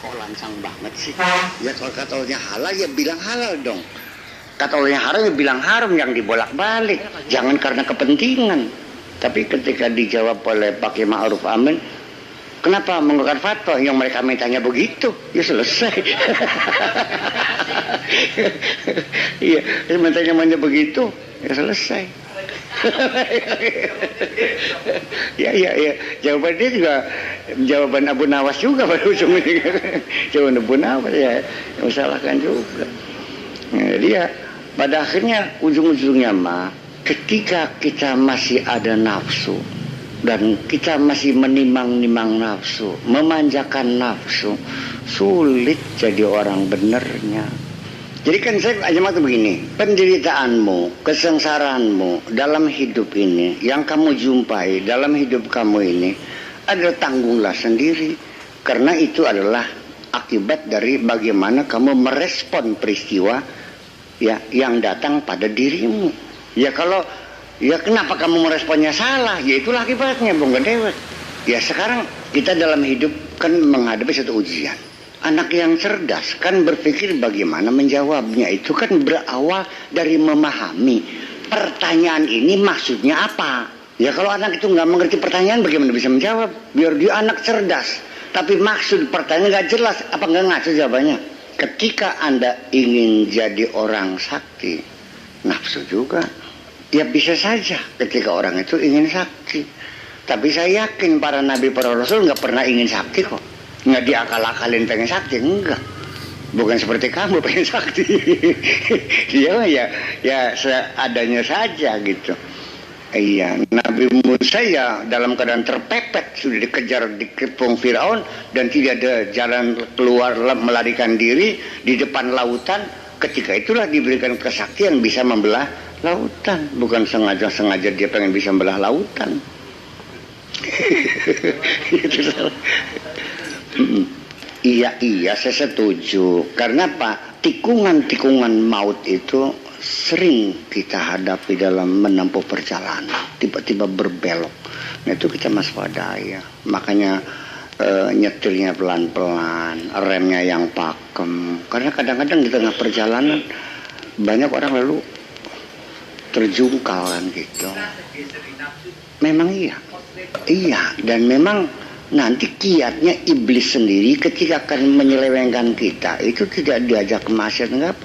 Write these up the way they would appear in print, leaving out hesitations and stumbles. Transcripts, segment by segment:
kok lancang banget sih. Ya kalau katanya halal ya bilang halal dong. Katanya haram ya bilang haram, yang dibolak-balik. Jangan karena kepentingan. Tapi ketika dijawab oleh Pak Kiai Ma'ruf Amin, kenapa mengeluarkan fatwa yang mereka mintanya begitu? Ya selesai. Iya, mintanya begitu, ya selesai. Ya. Jawaban dia juga jawaban Abu Nawas juga pada ujungnya. Jawaban Abu Nawas ya masalahkan juga. Nah, dia pada akhirnya ujung-ujungnya mah ketika kita masih ada nafsu dan kita masih menimang-nimang nafsu, memanjakan nafsu, sulit jadi orang benernya. Jadi kan saya aja mati begini, penderitaanmu, kesengsaraanmu dalam hidup ini, yang kamu jumpai dalam hidup kamu ini adalah tanggunglah sendiri, karena itu adalah akibat dari bagaimana kamu merespon peristiwa ya yang datang pada dirimu. Ya kalau ya kenapa kamu meresponnya salah? Ya itulah akibatnya, Bung Gedewet. Ya sekarang kita dalam hidup kan menghadapi satu ujian. Anak yang cerdas kan berpikir bagaimana menjawabnya. Itu kan berawal dari memahami pertanyaan ini maksudnya apa. Ya kalau anak itu nggak mengerti pertanyaan bagaimana bisa menjawab? Biar dia anak cerdas, tapi maksud pertanyaan nggak jelas, apa nggak ngaco jawabannya? Ketika Anda ingin jadi orang sakti, nafsu juga. Ya bisa saja ketika orang itu ingin sakti. Tapi saya yakin para nabi, para rasul nggak pernah ingin sakti kok. Nggak diakal-akalin pengen sakti, enggak. Bukan seperti kamu pengen sakti. ya seadanya saja gitu. Iya, Nabi Musa ya dalam keadaan terpepet, sudah dikejar, dikepung Firaun dan tidak ada jalan keluar, melarikan diri di depan lautan. Ketika itulah diberikan kesaktian bisa membelah lautan. Bukan sengaja dia pengen bisa membelah lautan. Iya, saya setuju. Karena Pak, tikungan-tikungan maut itu sering kita hadapi dalam menempuh perjalanan. Tiba-tiba berbelok. Nah itu kita waspadai. Makanya nyetirnya pelan-pelan, remnya yang pakem. Karena kadang-kadang di tengah perjalanan banyak orang lalu terjungkal kan gitu. Memang iya, dan memang nanti kiatnya iblis sendiri ketika akan menyelewengkan kita itu tidak diajak ke maksiat, enggak,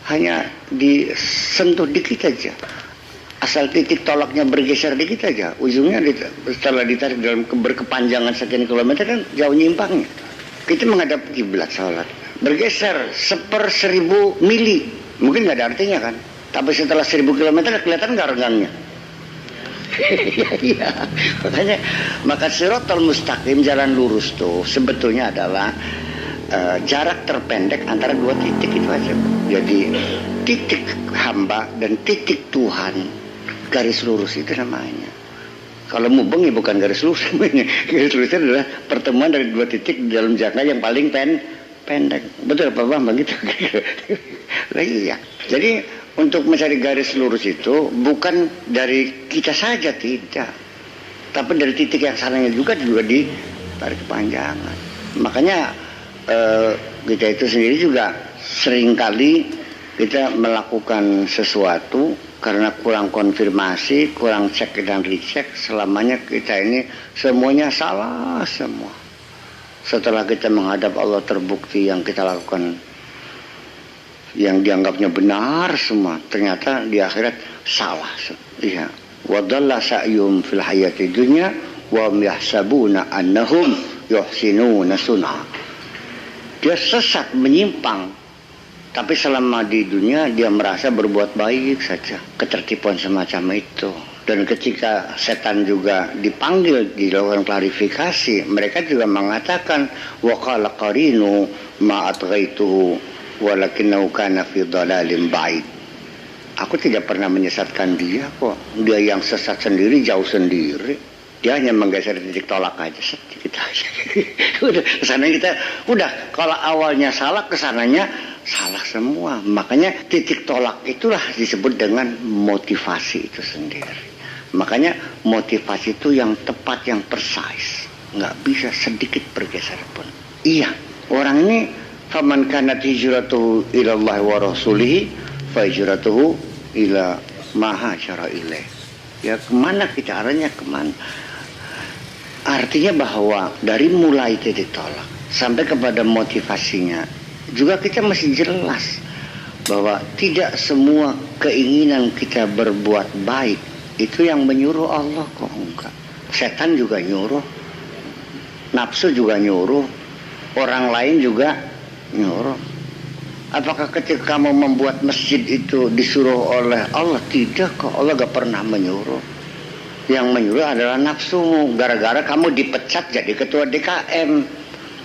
hanya disentuh dikit aja, asal titik tolaknya bergeser dikit aja, ujungnya setelah ditarik dalam berkepanjangan sekian kilometer kan jauh nyimpangnya. Kita menghadap kiblat sholat bergeser 1/1000 mili, mungkin nggak ada artinya kan, tapi setelah 1000 kilometer kelihatan nggak renggangnya. Iya, makanya maka siratal mustaqim, jalan lurus tuh sebetulnya adalah jarak terpendek antara dua titik itu aja. Jadi titik hamba dan titik Tuhan, garis lurus itu namanya. Kalau mubeng ya bukan garis lurus namanya. Garis lurus itu adalah pertemuan dari dua titik dalam jangka yang paling pendek. Betul apa Bang begitu? Nah, iya. Jadi untuk mencari garis lurus itu bukan dari kita saja, tidak, tapi dari titik yang sananya juga ditarik kepanjangan. Makanya kita itu sendiri juga seringkali kita melakukan sesuatu karena kurang konfirmasi, kurang cek dan recheck, selamanya kita ini semuanya salah semua. Setelah kita menghadap Allah terbukti yang kita lakukan yang dianggapnya benar semua, ternyata di akhirat salah. Iya. Wa dhalla sa'yum fil hayati dunya wa yahsabuna annahum yuhsinuna sun'a. Dia sesat, menyimpang, tapi selama di dunia dia merasa berbuat baik saja. Ketertipuan semacam itu. Dan ketika setan juga dipanggil, dilakukan klarifikasi, mereka juga mengatakan wa qala qarinu ma atghaituhu walakinnahu kana fi dhalalim ba'id. Aku tidak pernah menyesatkan dia kok. Dia yang sesat sendiri, jauh sendiri. Dia hanya menggeser titik tolak aja sedikit aja. Udah kesananya kita udah kalau awalnya salah, kesananya salah semua. Makanya titik tolak itulah disebut dengan motivasi itu sendiri. Makanya motivasi itu yang tepat, yang precise. Nggak bisa sedikit bergeser pun. Iya, Orang ini faman kanat hijratuhu ila Allah wa rasulihi fa hijratuhu ila ma hajara ilaih. Ya kemana kita arahnya, kemana? Artinya bahwa dari mulai titik tolak sampai kepada motivasinya juga kita masih jelas bahwa tidak semua keinginan kita berbuat baik itu yang menyuruh Allah, kok enggak. Setan juga nyuruh, nafsu juga nyuruh, orang lain juga nyuruh. Apakah ketika kamu membuat masjid itu disuruh oleh Allah? Tidak kok, Allah gak pernah menyuruh. Yang menyuruh adalah nafsumu. Gara-gara kamu dipecat jadi ketua DKM,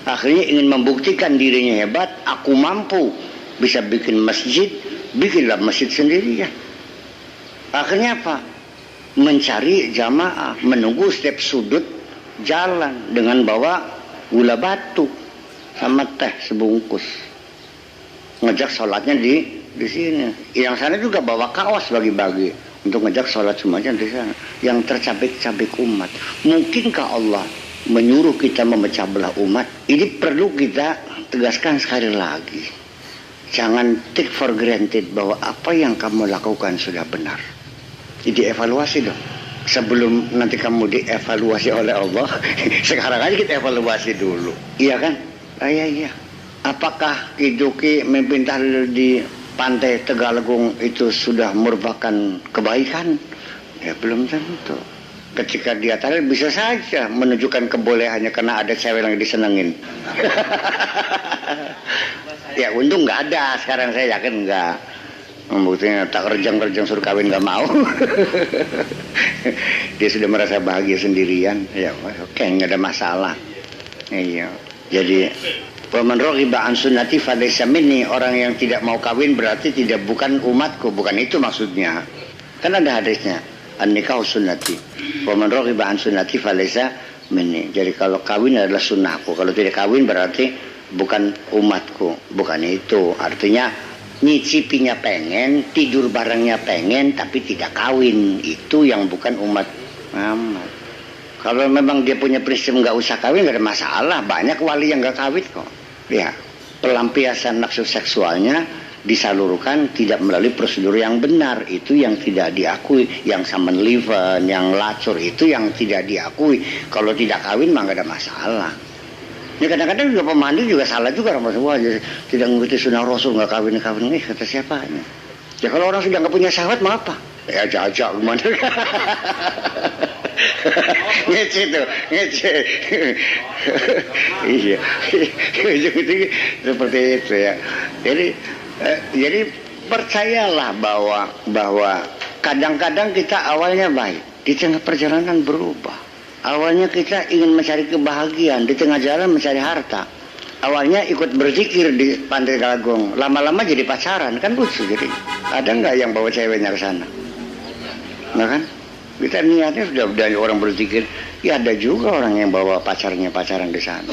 akhirnya ingin membuktikan dirinya hebat, aku mampu bisa bikin masjid, bikinlah masjid sendiri ya. Akhirnya apa? Mencari jamaah, menunggu setiap sudut jalan dengan bawa gula batu sama teh sebungkus, ngejak sholatnya di sini. Yang sana juga bawa kaos bagi-bagi untuk ngejak sholat semuanya di sana. Yang tercabik-cabik umat. Mungkinkah Allah menyuruh kita memecah belah umat? Ini perlu kita tegaskan sekali lagi. Jangan take for granted bahwa apa yang kamu lakukan sudah benar. Jadi evaluasi dong. Sebelum nanti kamu dievaluasi oleh Allah, sekarang aja kita evaluasi dulu. Iya kan? Iya. Apakah Kiduki memimpin tahlil di pantai Tegalagung itu sudah merupakan kebaikan? Ya belum tentu. Ketika dia tahlil bisa saja menunjukkan kebolehannya karena ada cewek yang disenengin. Ya untung nggak ada, sekarang saya yakin nggak. Membuktinya tak kerjang suruh kawin nggak mau. Dia sudah merasa bahagia sendirian. Ya oke, nggak ada masalah. Iya. Jadi Waman raghiba an sunnati falaysa minni, orang yang tidak mau kawin berarti bukan umatku, bukan itu maksudnya. Kan ada hadisnya, an-nikahu sunnati. Waman raghiba an sunnati falaysa minni. Jadi kalau kawin adalah sunnahku, kalau tidak kawin berarti bukan umatku, bukan itu. Artinya nyicipinya pengen, tidur barengnya pengen, tapi tidak kawin, itu yang bukan umat Muhammad. Kalau memang dia punya prinsip nggak usah kawin, nggak ada masalah. Banyak wali yang nggak kawin kok. Ya, pelampiasan nafsu seksualnya disalurkan tidak melalui prosedur yang benar. Itu yang tidak diakui. Yang samenleven, yang lacur itu yang tidak diakui. Kalau tidak kawin mah nggak ada masalah. Ya kadang-kadang juga pemandu juga salah juga orang Rasulullah, tidak mengikuti sunnah Rasul, nggak kawin kata siapa? Ya kalau orang sudah nggak punya sahabat mau apa? Ya jajak gimana? Ngece tuh, ngece. Iya, seperti itu ya. Jadi percayalah bahwa kadang-kadang kita awalnya baik, di tengah perjalanan berubah. Awalnya kita ingin mencari kebahagiaan, di tengah jalan mencari harta. Awalnya ikut berzikir di pantai Galagong, lama-lama jadi pacaran, kan lucu jadi. Ada nggak yang bawa ceweknya ke sana? Nggak kan? Kita niatnya sudah orang berzikir, ya ada juga orang yang bawa pacarnya pacaran di sana.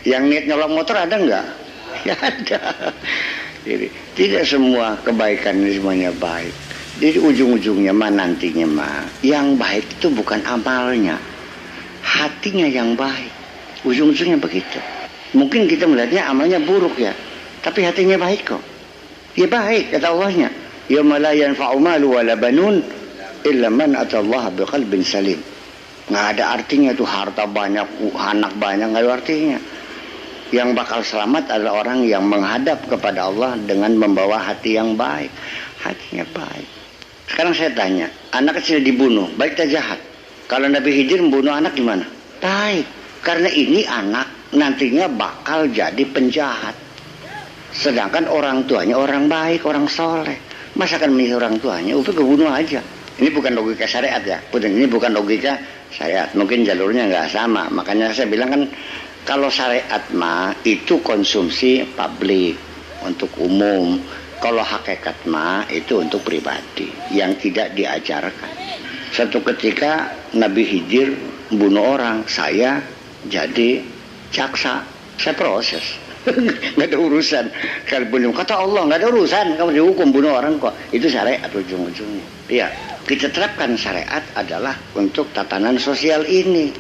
Yang niat nyolong motor ada nggak? Ya ada. Jadi tidak semua kebaikan ini semuanya baik. Jadi ujung-ujungnya mah nantinya mah yang baik itu bukan amalnya, hatinya yang baik. Ujung-ujungnya begitu. Mungkin kita melihatnya amalnya buruk ya, tapi hatinya baik kok. Ya baik kata Allahnya. Yauma la yanfa'u malu wala banun illa man atallaha biqalbin salim. Nggak ada artinya tuh harta banyak, anak banyak, nggak ada artinya. Yang bakal selamat adalah orang yang menghadap kepada Allah dengan membawa hati yang baik. Hatinya baik. Sekarang saya tanya, anak kecil dibunuh, baik atau jahat? Kalau Nabi Khidir membunuh anak gimana? Baik, karena ini anak nantinya bakal jadi penjahat. Sedangkan orang tuanya orang baik, orang soleh. Masa akan memilih orang tuanya? Udah kebunuh aja. Ini bukan logika syariat ya. Ini bukan logika syariat. Mungkin jalurnya nggak sama. Makanya saya bilang kan, kalau syariat mah itu konsumsi publik untuk umum. Kalau hakikat mah itu untuk pribadi yang tidak diajarkan. Satu ketika Nabi Khidir bunuh orang, saya jadi jaksa, saya proses. Nggak ada urusan. Kalau bunuh, kata Allah nggak ada urusan, kamu dihukum bunuh orang kok. Itu syariat ujung-ujungnya. Ya, kita terapkan syariat adalah untuk tatanan sosial ini.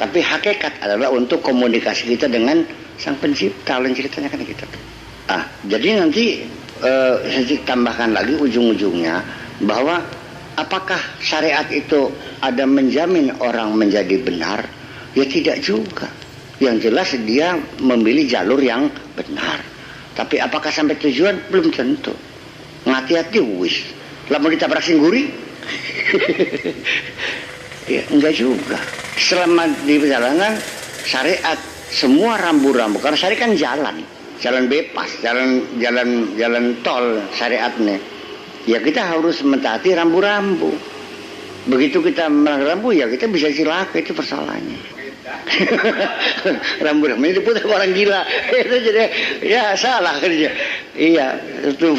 Tapi hakikat adalah untuk komunikasi kita dengan Sang Pencipta. Lain ceritanya kan gitu. Jadi nanti saya tambahkan lagi ujung-ujungnya bahwa apakah syariat itu ada menjamin orang menjadi benar? Ya tidak juga. Yang jelas dia memilih jalur yang benar. Tapi apakah sampai tujuan? Belum tentu. Ngati-hati wis. Lah mau ditabrak singguri? Ya enggak juga. Selama di perjalanan syariat semua rambu-rambu, karena syariat kan jalan bebas, jalan tol syariatnya. Ya kita harus mentaati rambu-rambu. Begitu kita melanggar rambu, ya kita bisa cilaka, itu persoalannya. Rambu-rambu ini diputar orang gila, itu jadi ya salah kerja. Iya, itu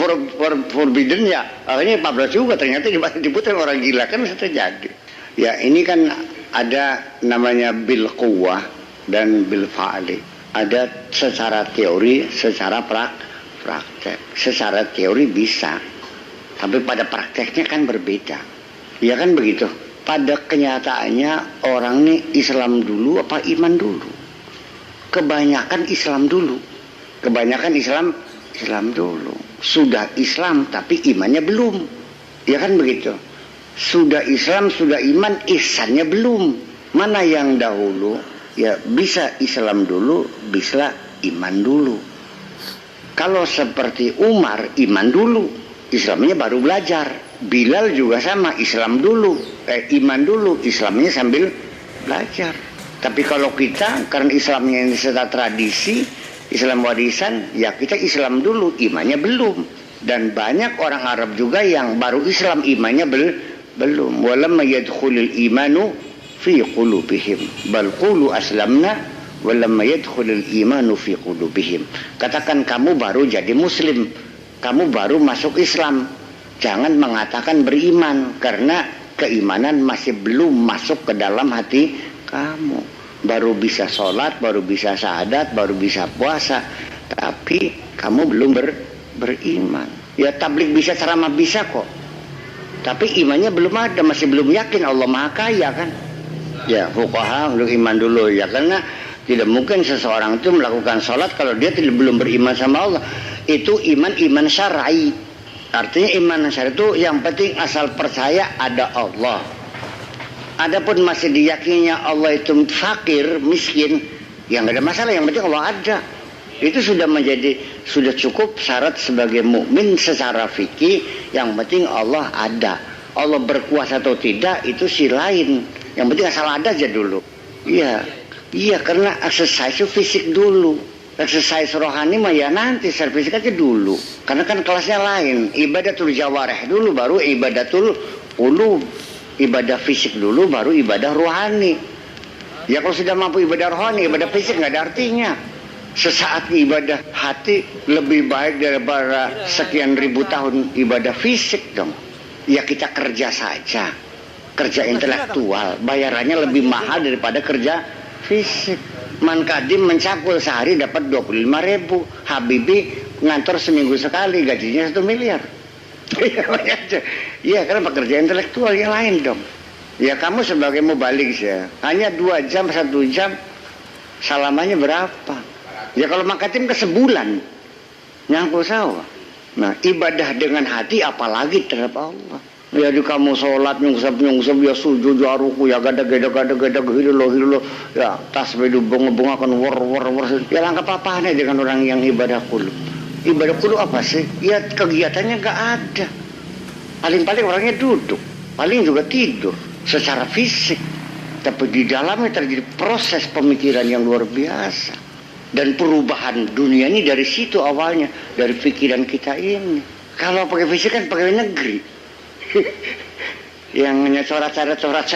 forbidden ya. Akhirnya 14 juga ternyata diputar orang gila, kan bisa terjadi. Ya ini kan ada namanya bil quwwah dan bil fa'li. Ada secara teori, secara praktek. Secara teori bisa, tapi pada prakteknya kan berbeda. Ya kan begitu. Pada kenyataannya orang ini Islam dulu apa iman dulu? Kebanyakan Islam dulu. Kebanyakan Islam dulu. Sudah Islam tapi imannya belum. Ya kan begitu. Sudah Islam, sudah iman, ihsannya belum. Mana yang dahulu? Ya bisa Islam dulu, bisa iman dulu. Kalau seperti Umar, iman dulu, Islamnya baru belajar. Bilal juga sama, Islam dulu, iman dulu, Islamnya sambil belajar. Tapi kalau kita, karena Islamnya ini secara tradisi, Islam warisan, ya kita Islam dulu, imannya belum. Dan banyak orang Arab juga yang baru Islam, imannya belum. Walamma yadkhulul imanu fi qulubihim bal qulu aslamna walamma yadkhulul imanu fi qulubihim. Katakan kamu baru jadi muslim, kamu baru masuk Islam. Jangan mengatakan beriman, karena keimanan masih belum masuk ke dalam hati kamu. Baru bisa sholat, baru bisa syahadat, baru bisa puasa, tapi kamu belum beriman. Ya tabligh bisa, ceramah bisa kok, tapi imannya belum ada, masih belum yakin Allah Maha Kaya kan. Ya fuqaha untuk iman dulu ya, karena tidak mungkin seseorang itu melakukan sholat kalau dia belum beriman sama Allah. Itu iman syar'i. Artinya iman syar'i itu yang penting asal percaya ada Allah. Adapun masih diyakininya Allah itu fakir, miskin, ya nggak ada masalah, yang penting Allah ada. Itu sudah cukup syarat sebagai mukmin secara fikih. Yang penting Allah ada. Allah berkuasa atau tidak itu si lain. Yang penting asal ada aja dulu. Iya, karena exercise itu fisik dulu. Exercise rohani mah ya nanti, secara fisik aja dulu. Karena kan kelasnya lain. Ibadatul jawareh dulu, baru ibadatul qulub. Ibadah fisik dulu, baru ibadah rohani. Ya kalau sudah mampu ibadah rohani, ibadah fisik nggak ada artinya. Sesaat ibadah hati lebih baik daripada sekian ribu tahun ibadah fisik dong. Ya kita kerja saja, kerja intelektual, bayarannya lebih mahal daripada kerja fisik. Man Kadim mencakul sehari dapat 25.000, Habibie ngantor seminggu sekali gajinya 1 miliar. Iya, karena pekerja intelektual yang lain dong. Ya kamu sebagai mubalik ya, hanya 2 jam, 1 jam, salamannya berapa? Ya kalau makatim ke sebulan nyangkul sawah. Nah ibadah dengan hati apalagi terhadap Allah. Ya di kamu sholat nyungsep ya sujud ya ruku ya gada hidup ya tasbih bunga kan war. Ya langkah apa-apanya dengan orang yang ibadah qulub. Ibadah qulub apa sih? Ya kegiatannya gak ada. Paling-paling orangnya duduk, paling juga tidur secara fisik. Tapi di dalamnya terjadi proses pemikiran yang luar biasa. Dan perubahan dunia ini dari situ awalnya, dari pikiran kita ini. Kalau pakai fisik kan pakai negeri. Yang hanya corat-corat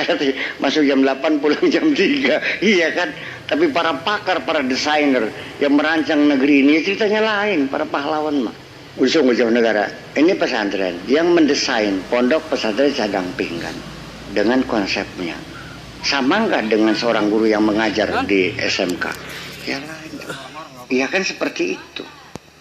masuk jam 8 pulang jam 3. Iya kan? Tapi para pakar, para desainer yang merancang negeri ini ceritanya lain, para pahlawan mah. Ujung-ujung negara. Ini pesantren yang mendesain pondok pesantren Cadang Pinggan dengan konsepnya. Sama nggak dengan seorang guru yang mengajar di SMK? Ya lain. Iya kan seperti itu.